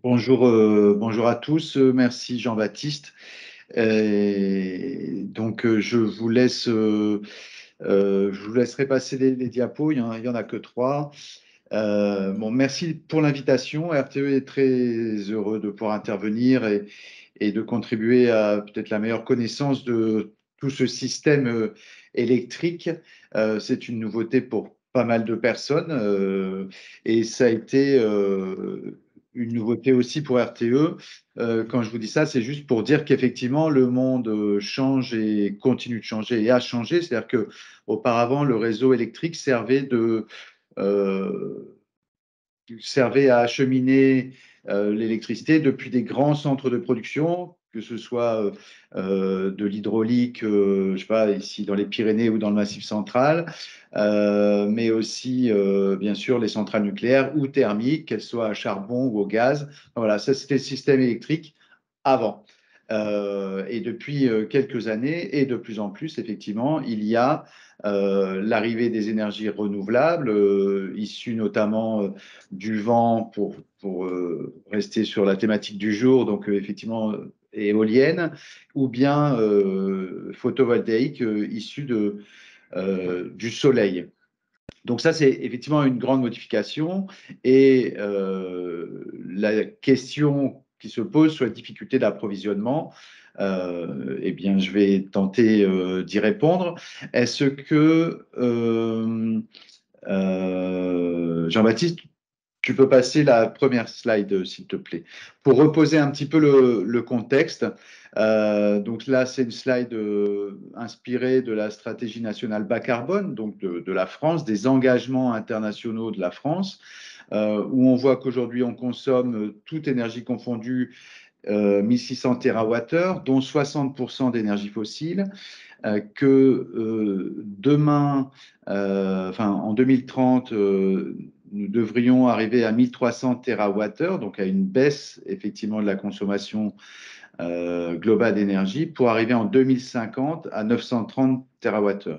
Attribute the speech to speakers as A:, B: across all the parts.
A: Bonjour à tous. Merci Jean-Baptiste. Je vous laisserai passer les diapos. Il y en a que trois. Bon, merci pour l'invitation. RTE est très heureux de pouvoir intervenir et de contribuer à peut-être la meilleure connaissance de tout ce système électrique. C'est une nouveauté pour pas mal de personnes et ça a été une nouveauté aussi pour RTE. Quand je vous dis ça, c'est juste pour dire qu'effectivement, le monde change et continue de changer et a changé. C'est-à-dire que auparavant, le réseau électrique euh, servait à acheminer l'électricité depuis des grands centres de production, que ce soit de l'hydraulique, je sais pas, ici dans les Pyrénées ou dans le Massif central, mais aussi, bien sûr, les centrales nucléaires ou thermiques, qu'elles soient à charbon ou au gaz. Voilà, ça c'était le système électrique avant. Et depuis quelques années, et de plus en plus, effectivement, il y a l'arrivée des énergies renouvelables, issues notamment du vent pour rester sur la thématique du jour, donc effectivement éolienne, ou bien photovoltaïque issues du soleil. Donc ça, c'est effectivement une grande modification. Et la question qui se pose sur la difficulté d'approvisionnement, eh bien, je vais tenter d'y répondre. Est-ce que, Jean-Baptiste, tu peux passer la première slide, s'il te plaît, pour reposer un petit peu le contexte. Donc là, c'est une slide inspirée de la stratégie nationale bas carbone, donc de la France, des engagements internationaux de la France, où on voit qu'aujourd'hui, on consomme, toute énergie confondue, 1600 TWh, dont 60% d'énergie fossile, que demain, enfin en 2030, nous devrions arriver à 1300 TWh, donc à une baisse effectivement de la consommation globale d'énergie, pour arriver en 2050 à 930 TWh.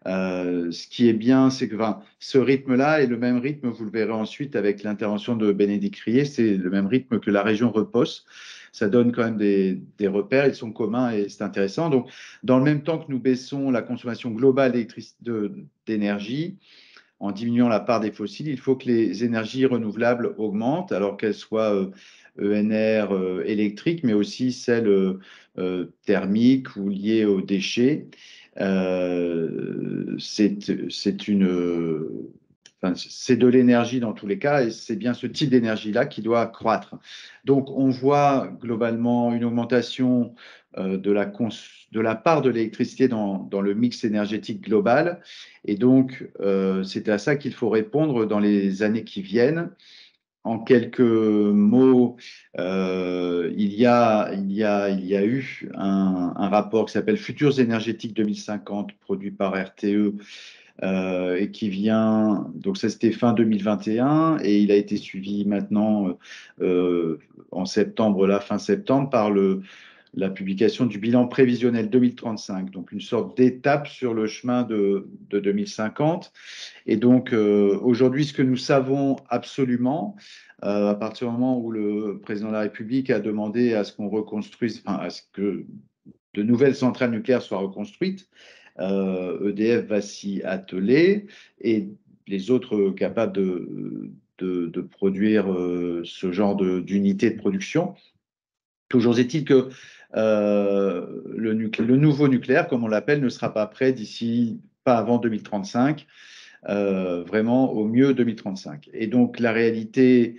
A: Ce qui est bien, c'est que enfin, ce rythme-là est le même rythme, vous le verrez ensuite avec l'intervention de Bénédicte Rier, c'est le même rythme que la région repose. Ça donne quand même des repères, ils sont communs et c'est intéressant. Donc, dans le même temps que nous baissons la consommation globale d'énergie, en diminuant la part des fossiles, il faut que les énergies renouvelables augmentent, alors qu'elles soient ENR électriques, mais aussi celles thermiques ou liées aux déchets. C'est enfin, c'est de l'énergie dans tous les cas, et c'est bien ce type d'énergie-là qui doit croître. Donc, on voit globalement une augmentation de la part de l'électricité dans le mix énergétique global, et donc c'est à ça qu'il faut répondre dans les années qui viennent. En quelques mots, il y a eu un rapport qui s'appelle Futurs énergétiques 2050, produit par RTE, et qui vient, donc ça c'était fin 2021, et il a été suivi maintenant en septembre, là, fin septembre, par la publication du bilan prévisionnel 2035, donc une sorte d'étape sur le chemin de 2050. Et donc aujourd'hui, ce que nous savons absolument, à partir du moment où le président de la République a demandé à ce qu'on reconstruise, enfin, à ce que de nouvelles centrales nucléaires soient reconstruites, EDF va s'y atteler et les autres capables de produire ce genre d'unité de production. Toujours est-il que le nouveau nucléaire, comme on l'appelle, ne sera pas prêt d'ici, pas avant 2035, vraiment au mieux 2035. Et donc la réalité,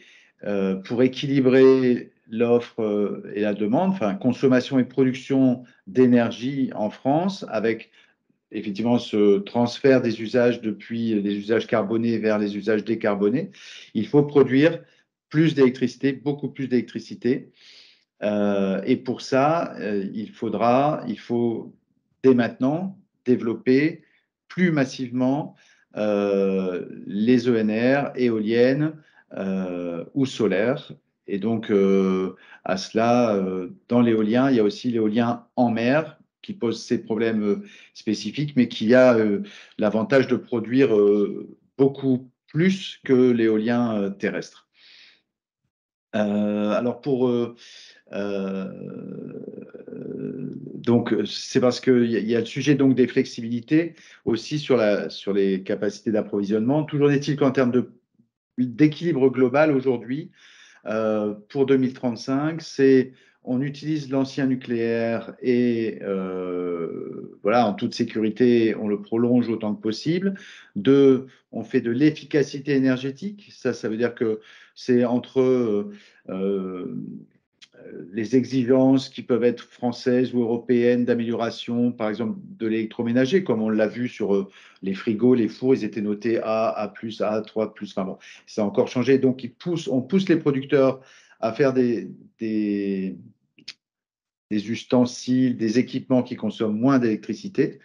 A: pour équilibrer l'offre et la demande, enfin consommation et production d'énergie en France, avec effectivement ce transfert des usages depuis les usages carbonés vers les usages décarbonés, il faut produire plus d'électricité, beaucoup plus d'électricité. Et pour ça, il faut dès maintenant développer plus massivement les ENR, éoliennes ou solaires. Et donc, à cela, dans l'éolien, il y a aussi l'éolien en mer qui pose ses problèmes spécifiques, mais qui a l'avantage de produire beaucoup plus que l'éolien terrestre. Alors donc c'est parce qu'il y a le sujet donc des flexibilités aussi sur les capacités d'approvisionnement. Toujours est-il qu'en termes d'équilibre global aujourd'hui, pour 2035, on utilise l'ancien nucléaire et voilà, en toute sécurité, on le prolonge autant que possible. Deux, on fait de l'efficacité énergétique. Ça veut dire que c'est entre les exigences qui peuvent être françaises ou européennes d'amélioration, par exemple de l'électroménager, comme on l'a vu sur les frigos, les fours, ils étaient notés A+, A3+, enfin bon, ça a encore changé. Donc, on pousse les producteurs à faire des ustensiles, des équipements qui consomment moins d'électricité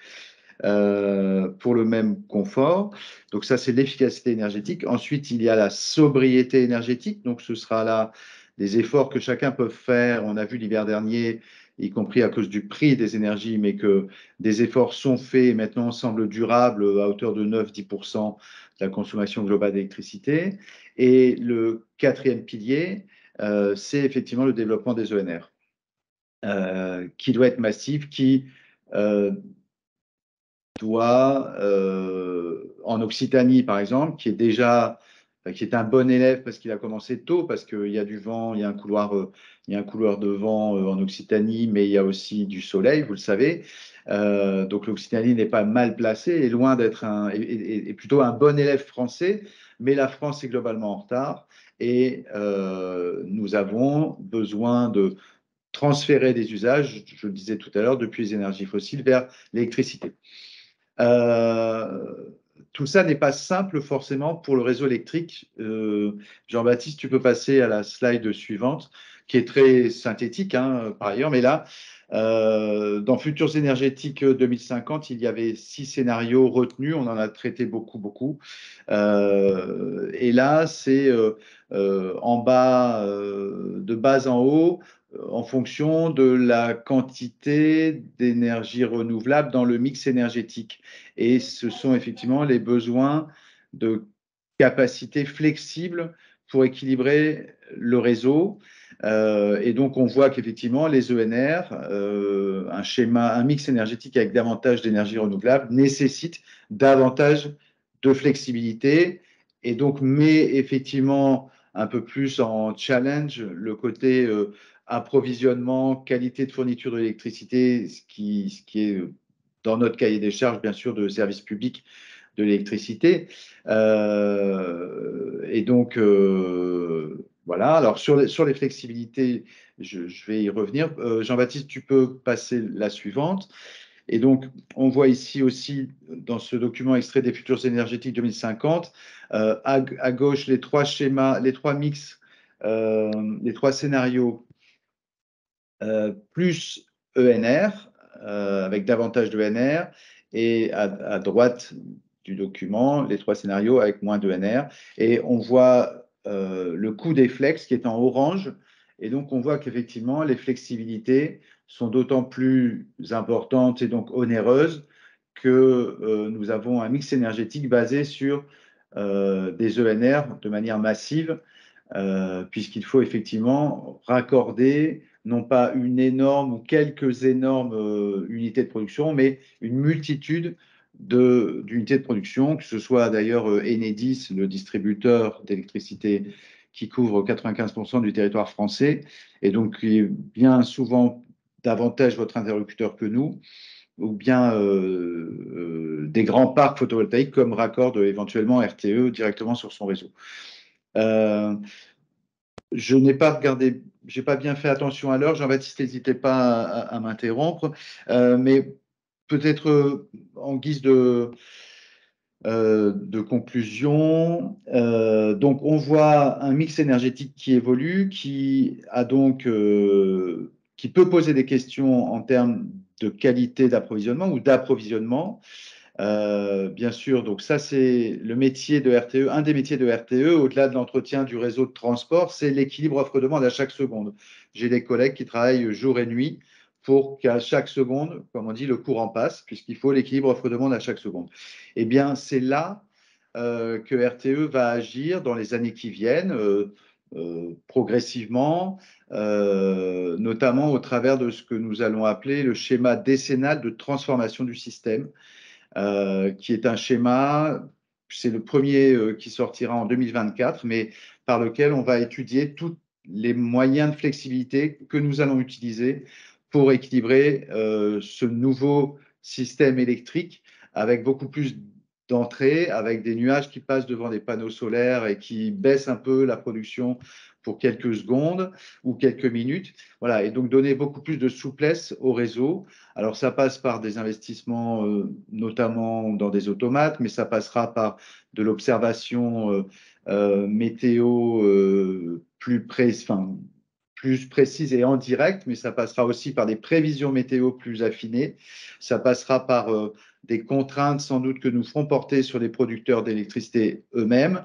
A: pour le même confort. Donc ça, c'est l'efficacité énergétique. Ensuite, il y a la sobriété énergétique. Donc ce sera là des efforts que chacun peut faire. On a vu l'hiver dernier, y compris à cause du prix des énergies, mais que des efforts sont faits et maintenant semblent durables à hauteur de 9-10% de la consommation globale d'électricité. Et le quatrième pilier, c'est effectivement le développement des ENR, qui doit être massif, qui doit, en Occitanie par exemple, qui est un bon élève parce qu'il a commencé tôt, parce qu'il y a du vent, il y a un couloir de vent en Occitanie, mais il y a aussi du soleil, vous le savez. Donc l'Occitanie n'est pas mal placée, est loin d'être est plutôt un bon élève français, mais la France est globalement en retard et nous avons besoin de transférer des usages, je le disais tout à l'heure, depuis les énergies fossiles vers l'électricité. Euh, Tout ça n'est pas simple forcément pour le réseau électrique. Jean-Baptiste, tu peux passer à la slide suivante, qui est très synthétique hein, par ailleurs, mais là, dans Futurs énergétiques 2050, il y avait 6 scénarios retenus, on en a traité beaucoup, beaucoup. Et là, c'est en bas, de bas en haut, en fonction de la quantité d'énergie renouvelable dans le mix énergétique. Et ce sont effectivement les besoins de capacité flexible pour équilibrer le réseau. Et donc, on voit qu'effectivement, les ENR, un mix énergétique avec davantage d'énergie renouvelable, nécessite davantage de flexibilité et donc met effectivement un peu plus en challenge le côté approvisionnement, qualité de fourniture de l'électricité, ce qui est dans notre cahier des charges, bien sûr, de service public de l'électricité. Et donc, voilà. Alors, sur les flexibilités, je vais y revenir. Jean-Baptiste, tu peux passer la suivante. Et donc, on voit ici aussi, dans ce document extrait des futurs énergétiques 2050, à gauche, les trois schémas, les trois mix, les trois scénarios, plus ENR, avec davantage d'ENR, et à droite du document, les trois scénarios avec moins d'ENR. Et on voit le coût des flex qui est en orange. Et donc, on voit qu'effectivement, les flexibilités sont d'autant plus importantes et donc onéreuses que nous avons un mix énergétique basé sur des ENR de manière massive, puisqu'il faut effectivement raccorder non pas une énorme ou quelques énormes unités de production, mais une multitude d'unités de production, que ce soit d'ailleurs Enedis, le distributeur d'électricité qui couvre 95% du territoire français, et donc qui est bien souvent davantage votre interlocuteur que nous, ou bien des grands parcs photovoltaïques comme raccorde éventuellement RTE directement sur son réseau. Euh, je n'ai pas regardé, j'ai pas bien fait attention à l'heure. Jean-Baptiste, n'hésitez pas à m'interrompre, mais peut-être en guise de conclusion. Donc, on voit un mix énergétique qui évolue, qui peut poser des questions en termes de qualité d'approvisionnement ou d'approvisionnement. Bien sûr, donc ça c'est le métier de RTE. Un des métiers de RTE, au-delà de l'entretien du réseau de transport, c'est l'équilibre offre-demande à chaque seconde. J'ai des collègues qui travaillent jour et nuit pour qu'à chaque seconde, comme on dit, le courant passe, puisqu'il faut l'équilibre offre-demande à chaque seconde. Eh bien, c'est là que RTE va agir dans les années qui viennent. progressivement, notamment au travers de ce que nous allons appeler le schéma décennal de transformation du système, qui est un schéma, c'est le premier qui sortira en 2024, mais par lequel on va étudier tous les moyens de flexibilité que nous allons utiliser pour équilibrer ce nouveau système électrique avec beaucoup plus d'entrées, avec des nuages qui passent devant des panneaux solaires et qui baissent un peu la production pour quelques secondes ou quelques minutes. Voilà, et donc donner beaucoup plus de souplesse au réseau. Alors ça passe par des investissements notamment dans des automates, mais ça passera par de l'observation météo plus précise et en direct, mais ça passera aussi par des prévisions météo plus affinées. Ça passera par des contraintes sans doute que nous ferons porter sur les producteurs d'électricité eux-mêmes.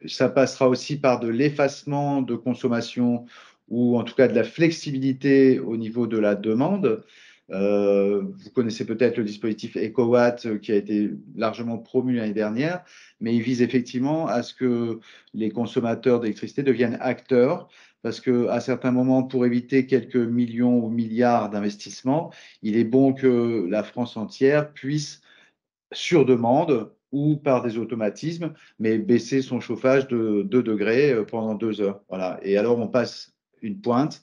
A: Ça passera aussi par de l'effacement de consommation ou en tout cas de la flexibilité au niveau de la demande. Vous connaissez peut-être le dispositif EcoWatt qui a été largement promu l'année dernière, mais il vise effectivement à ce que les consommateurs d'électricité deviennent acteurs, parce qu'à certains moments, pour éviter quelques millions ou milliards d'investissements, il est bon que la France entière puisse, sur demande ou par des automatismes, mais baisser son chauffage de 2 degrés pendant 2 heures. Voilà. Et alors, on passe une pointe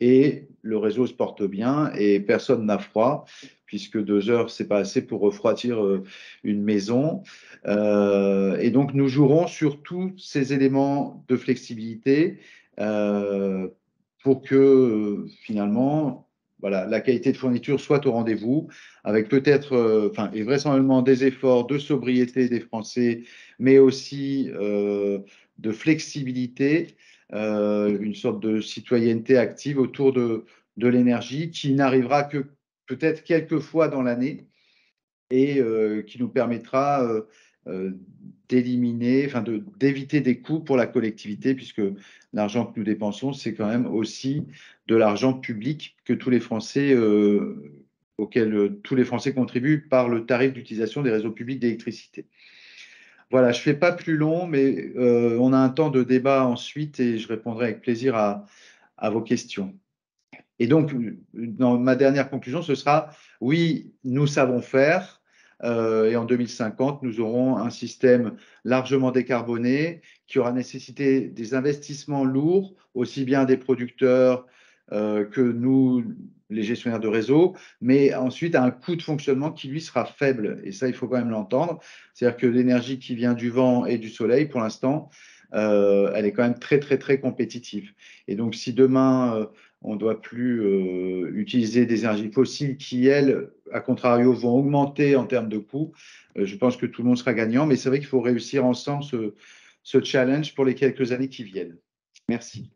A: et le réseau se porte bien et personne n'a froid, puisque 2 heures, c'est pas assez pour refroidir une maison. Et donc, nous jouerons sur tous ces éléments de flexibilité pour que finalement, voilà, la qualité de fourniture soit au rendez-vous, avec peut-être, et vraisemblablement des efforts de sobriété des Français, mais aussi de flexibilité, une sorte de citoyenneté active autour de l'énergie qui n'arrivera que peut-être quelques fois dans l'année et qui nous permettra d'éliminer, d'éviter des coûts pour la collectivité, puisque l'argent que nous dépensons, c'est quand même aussi de l'argent public que tous les Français, auquel tous les Français contribuent par le tarif d'utilisation des réseaux publics d'électricité. Voilà, je ne fais pas plus long, mais on a un temps de débat ensuite et je répondrai avec plaisir à vos questions. Et donc, dans ma dernière conclusion, ce sera, oui, nous savons faire, et en 2050, nous aurons un système largement décarboné qui aura nécessité des investissements lourds, aussi bien des producteurs que nous, les gestionnaires de réseau, mais ensuite à un coût de fonctionnement qui, lui, sera faible. Et ça, il faut quand même l'entendre. C'est-à-dire que l'énergie qui vient du vent et du soleil, pour l'instant, elle est quand même très, très, très compétitive. Et donc, si demain, on ne doit plus utiliser des énergies fossiles qui, elles, à contrario, vont augmenter en termes de coûts. Je pense que tout le monde sera gagnant, mais c'est vrai qu'il faut réussir ensemble ce challenge pour les quelques années qui viennent. Merci.